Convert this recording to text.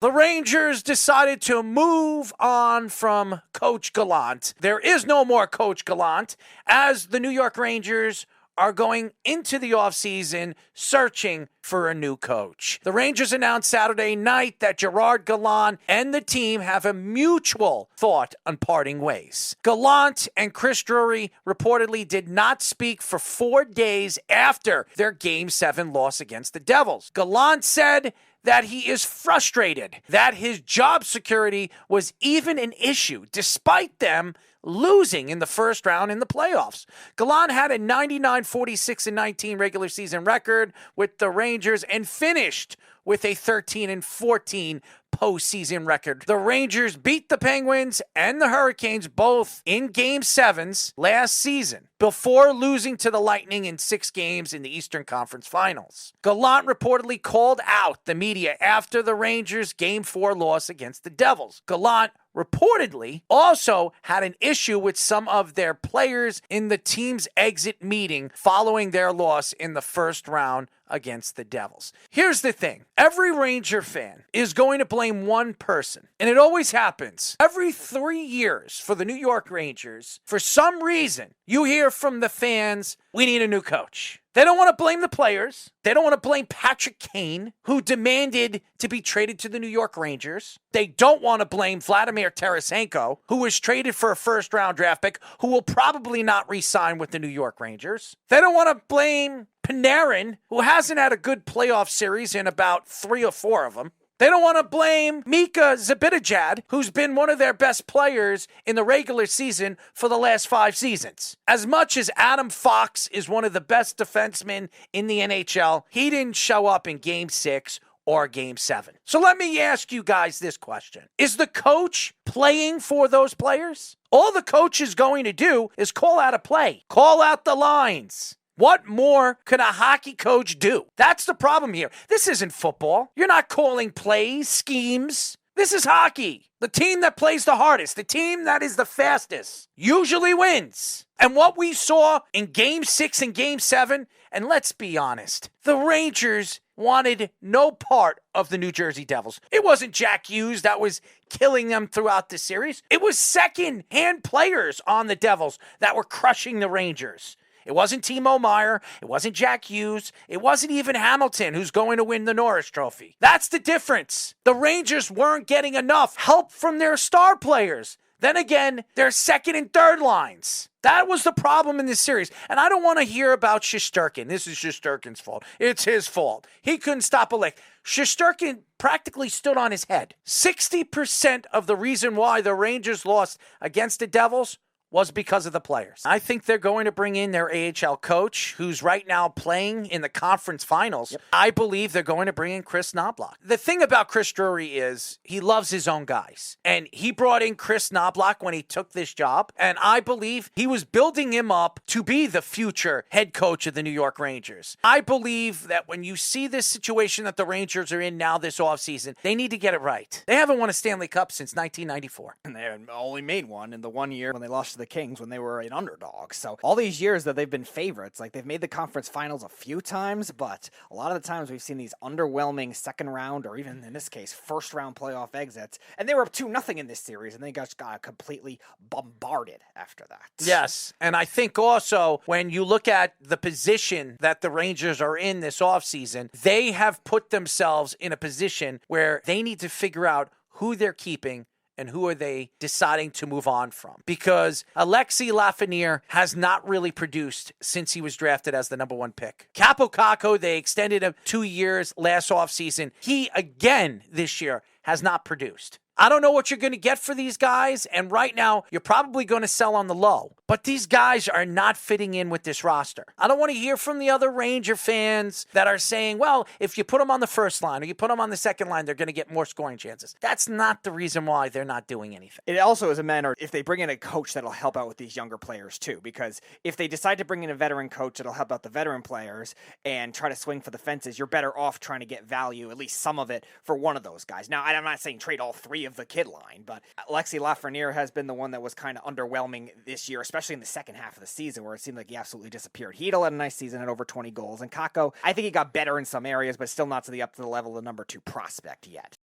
The Rangers decided to move on from Coach Gallant. There is no more Coach Gallant, as the New York Rangers are going into the offseason searching for a new coach. The Rangers announced Saturday night that Gerard Gallant and the team have a mutual thought on parting ways. Gallant and Chris Drury reportedly did not speak for 4 days after their Game 7 loss against the Devils. Gallant said that he is frustrated that his job security was even an issue, despite them losing in the first round in the playoffs. Gallant had a 99-46-19 regular season record with the Rangers and finished with a 13-14 postseason record. The Rangers beat the Penguins and the Hurricanes both in Game 7s last season before losing to the Lightning in 6 games in the Eastern Conference Finals. Gallant reportedly called out the media after the Rangers' Game 4 loss against the Devils. Gallant reportedly also had an issue with some of their players in the team's exit meeting following their loss in the first round against the Devils. Here's the thing. Every Ranger fan is going to blame one person, and it always happens. Every 3 years for the New York Rangers, for some reason, you hear from the fans, we need a new coach. They don't want to blame the players. They don't want to blame Patrick Kane, who demanded to be traded to the New York Rangers. They don't want to blame Vladimir Tarasenko, who was traded for a first-round draft pick, who will probably not re-sign with the New York Rangers. They don't want to blame Panarin, who hasn't had a good playoff series in about 3 or 4 of them. They don't want to blame Mika Zibanejad, who's been one of their best players in the regular season for the last 5 seasons. As much as Adam Fox is one of the best defensemen in the NHL, he didn't show up in Game 6 or Game 7. So let me ask you guys this question. Is the coach playing for those players? All the coach is going to do is call out a play, call out the lines. What more could a hockey coach do? That's the problem here. This isn't football. You're not calling plays, schemes. This is hockey. The team that plays the hardest, the team that is the fastest, usually wins. And what we saw in Game 6 and Game 7, and let's be honest, the Rangers wanted no part of the New Jersey Devils. It wasn't Jack Hughes that was killing them throughout the series. It was second-hand players on the Devils that were crushing the Rangers. It wasn't Timo Meier. It wasn't Jack Hughes. It wasn't even Hamilton, who's going to win the Norris Trophy. That's the difference. The Rangers weren't getting enough help from their star players. Then again, their second and third lines. That was the problem in this series. And I don't want to hear about Shesterkin. This is Shesterkin's fault. It's his fault. He couldn't stop a lick. Shesterkin practically stood on his head. 60% of the reason why the Rangers lost against the Devils was because of the players. I think they're going to bring in their AHL coach, who's right now playing in the conference finals. Yep. I believe they're going to bring in Chris Knoblauch. The thing about Chris Drury is he loves his own guys. And he brought in Chris Knoblauch when he took this job. And I believe he was building him up to be the future head coach of the New York Rangers. I believe that when you see this situation that the Rangers are in now this offseason, they need to get it right. They haven't won a Stanley Cup since 1994. And they only made one in the 1 year when they lost to the Kings when they were an underdog. So all these years that they've been favorites, like they've made the conference finals a few times, but a lot of the times we've seen these underwhelming second round or even in this case first round playoff exits, and they were up 2-0 in this series and they just got completely bombarded after that. Yes, and I think also when you look at the position that the Rangers are in this offseason, they have put themselves in a position where they need to figure out who they're keeping and who are they deciding to move on from? Because Alexi Lafreniere has not really produced since he was drafted as the number 1 pick. Capo Caco, they extended him 2 years last offseason. He, again, this year, has not produced. I don't know what you're going to get for these guys, and right now, you're probably going to sell on the low. But these guys are not fitting in with this roster. I don't want to hear from the other Ranger fans that are saying, well, if you put them on the first line or you put them on the second line, they're going to get more scoring chances. That's not the reason why they're not doing anything. It also is a matter if they bring in a coach that'll help out with these younger players too, because if they decide to bring in a veteran coach that'll help out the veteran players and try to swing for the fences, you're better off trying to get value, at least some of it, for one of those guys. Now, I'm not saying trade all 3 of the kid line, but Alexi Lafreniere has been the one that was kind of underwhelming this year, especially in the second half of the season where it seemed like he absolutely disappeared. Hedl had a nice season at over 20 goals, and Kakko, I think he got better in some areas, but still not up to the level of the number 2 prospect yet.